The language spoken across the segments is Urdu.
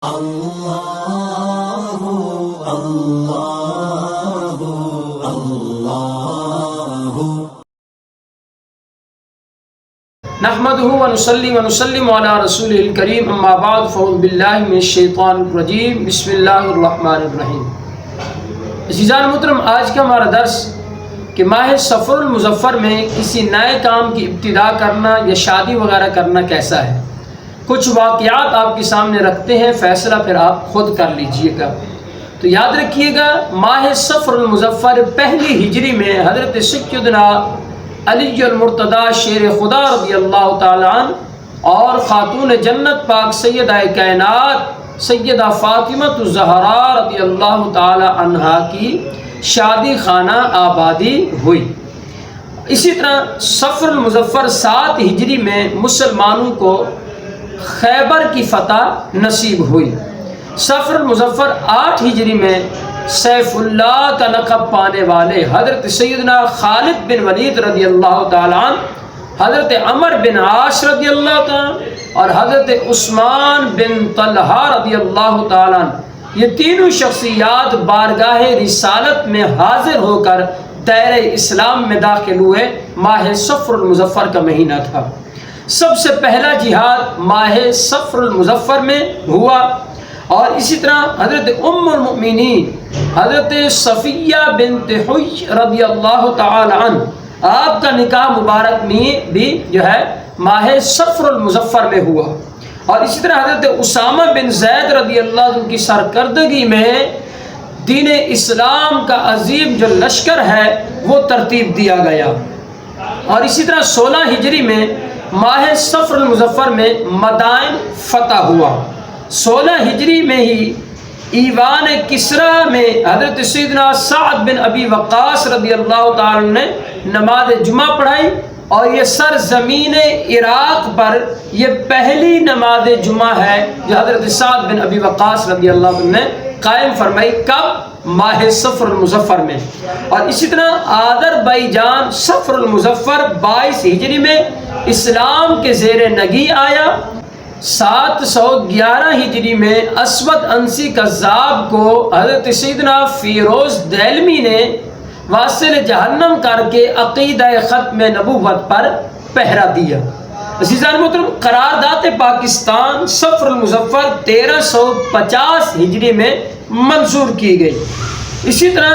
اللہ اللہ اللہ نحمده ونصلي ونسلم على رسوله الكريم اما بعد فاعوذ باللہ من الشیطان الرجیم بسم اللہ الرحمن الرحیم۔ عزیزان محترم، آج کا ہمارا درس کہ ماہ صفر المظفر میں کسی نئے کام کی ابتدا کرنا یا شادی وغیرہ کرنا کیسا ہے۔ کچھ واقعات آپ کے سامنے رکھتے ہیں، فیصلہ پھر آپ خود کر لیجئے گا۔ تو یاد رکھیے گا، ماہ صفر المظفر پہلی ہجری میں حضرت سیدنا علی المرتضی شیر خدا رضی اللہ تعالیٰ عنہ اور خاتون جنت پاک سیدہ کائنات سیدہ فاطمہ الزہراء رضی اللہ تعالیٰ عنہا کی شادی خانہ آبادی ہوئی۔ اسی طرح صفر المظفر 7 ہجری میں مسلمانوں کو خیبر کی فتح نصیب ہوئی۔ صفر المظفر 8 ہجری میں سیف اللہ کا لقب پانے والے حضرت سیدنا خالد بن ولید رضی اللہ تعالیٰ عنہ، حضرت عمر بن عاص رضی اللہ تعالیٰ عنہ اور حضرت عثمان بن طلحہ رضی اللہ تعالیٰ عنہ، یہ تینوں شخصیات بارگاہ رسالت میں حاضر ہو کر دائرہ اسلام میں داخل ہوئے۔ ماہ صفر المظفر کا مہینہ تھا۔ سب سے پہلا جہاد ماہ صفر المظفر میں ہوا، اور اسی طرح حضرت ام المؤمنین حضرت صفیہ بنت حی رضی اللہ تعالی عنہ، آپ کا نکاح مبارک میں بھی جو ہے ماہ صفر المظفر میں ہوا۔ اور اسی طرح حضرت اسامہ بن زید رضی اللہ عنہ کی سرکردگی میں دین اسلام کا عظیم جو لشکر ہے وہ ترتیب دیا گیا۔ اور اسی طرح 16 ہجری میں ماہ صفر المظفر میں مدائن فتح ہوا۔ 16 ہجری میں ہی ایوان کسریٰ میں حضرت سیدنا سعد بن ابی وقاص رضی اللہ تعالیٰ عنہ نے نماز جمعہ پڑھائی، اور یہ سرزمین عراق پر یہ پہلی نماز جمعہ ہے جو حضرت سعد بن ابی وقاص رضی اللہ عنہ نے قائم فرمائی۔ کب؟ ماہ صفر المظفر میں۔ اور اسی طرح آذربائیجان صفر المظفر 22 ہجری میں اسلام کے زیر نگی آیا۔ 711 ہجری میں اسود انسی کذاب کو حضرت سیدنا فیروز دہلوی نے واصل جہنم کر کے عقیدہ ختم نبوت پر پہرا دیا۔ عزیزان محترم، قرارداد پاکستان صفر المظفر 1350 ہجری میں منظور کی گئی۔ اسی طرح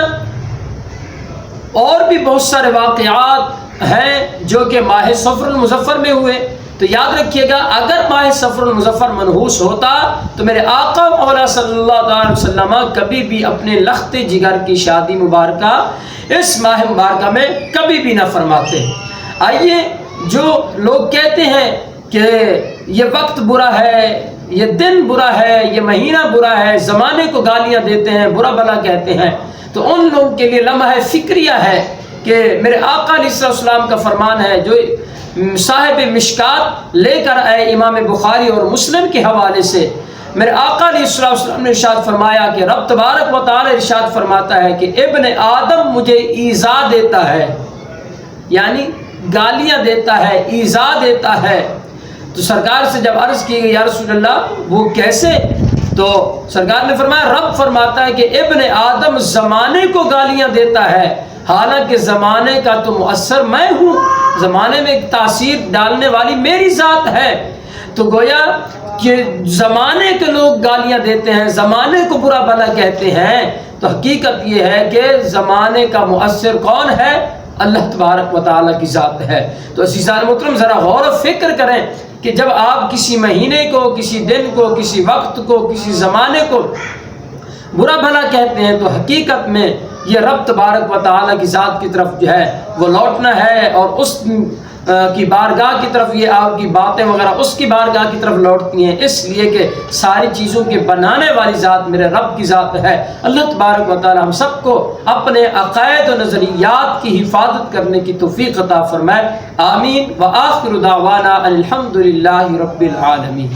اور بھی بہت سارے واقعات ہیں جو کہ ماہ صفر المظفر میں ہوئے۔ تو یاد رکھیے گا، اگر ماہ صفر المظفر منحوس ہوتا تو میرے آقا مولا صلی اللہ علیہ وسلم کبھی بھی اپنے لخت جگر کی شادی مبارکہ اس ماہ مبارکہ میں کبھی بھی نہ فرماتے۔ آئیے، جو لوگ کہتے ہیں کہ یہ وقت برا ہے، یہ دن برا ہے، یہ مہینہ برا ہے، زمانے کو گالیاں دیتے ہیں، برا بھلا کہتے ہیں، تو ان لوگوں کے لیے لمحہ فکریہ ہے کہ میرے آقا علیہ السلام کا فرمان ہے جو صاحب مشکات لے کر آئے امام بخاری اور مسلم کے حوالے سے۔ میرے آقا علیہ السلام نے ارشاد فرمایا کہ رب تبارک و تعالی ارشاد فرماتا ہے کہ ابن آدم مجھے ایذا دیتا ہے، یعنی گالیاں دیتا ہے، ایذا دیتا ہے۔ تو سرکار سے جب عرض کی گئی یا رسول اللہ وہ کیسے، تو سرکار نے فرمایا رب فرماتا ہے کہ ابن آدم زمانے کو گالیاں دیتا ہے، حالانکہ زمانے کا تو مؤثر میں ہوں، زمانے میں تاثیر ڈالنے والی میری ذات ہے۔ تو گویا کہ زمانے کے لوگ گالیاں دیتے ہیں، زمانے کو برا بھلا کہتے ہیں، تو حقیقت یہ ہے کہ زمانے کا مؤثر کون ہے؟ اللہ تبارک و تعالیٰ کی ذات ہے۔ تو عزیزان محترم، ذرا غور و فکر کریں کہ جب آپ کسی مہینے کو، کسی دن کو، کسی وقت کو، کسی زمانے کو برا بھلا کہتے ہیں تو حقیقت میں یہ رب تبارک و تعالیٰ کی ذات کی طرف جو ہے وہ لوٹنا ہے، اور اس کی بارگاہ کی طرف یہ آپ کی باتیں وغیرہ اس کی بارگاہ کی طرف لوٹتی ہیں، اس لیے کہ ساری چیزوں کے بنانے والی ذات میرے رب کی ذات ہے۔ اللہ تبارک و تعالیٰ ہم سب کو اپنے عقائد و نظریات کی حفاظت کرنے کی توفیق عطا فرمائے۔ آمین۔ وآخر دعوانا الحمد للہ رب العالمین۔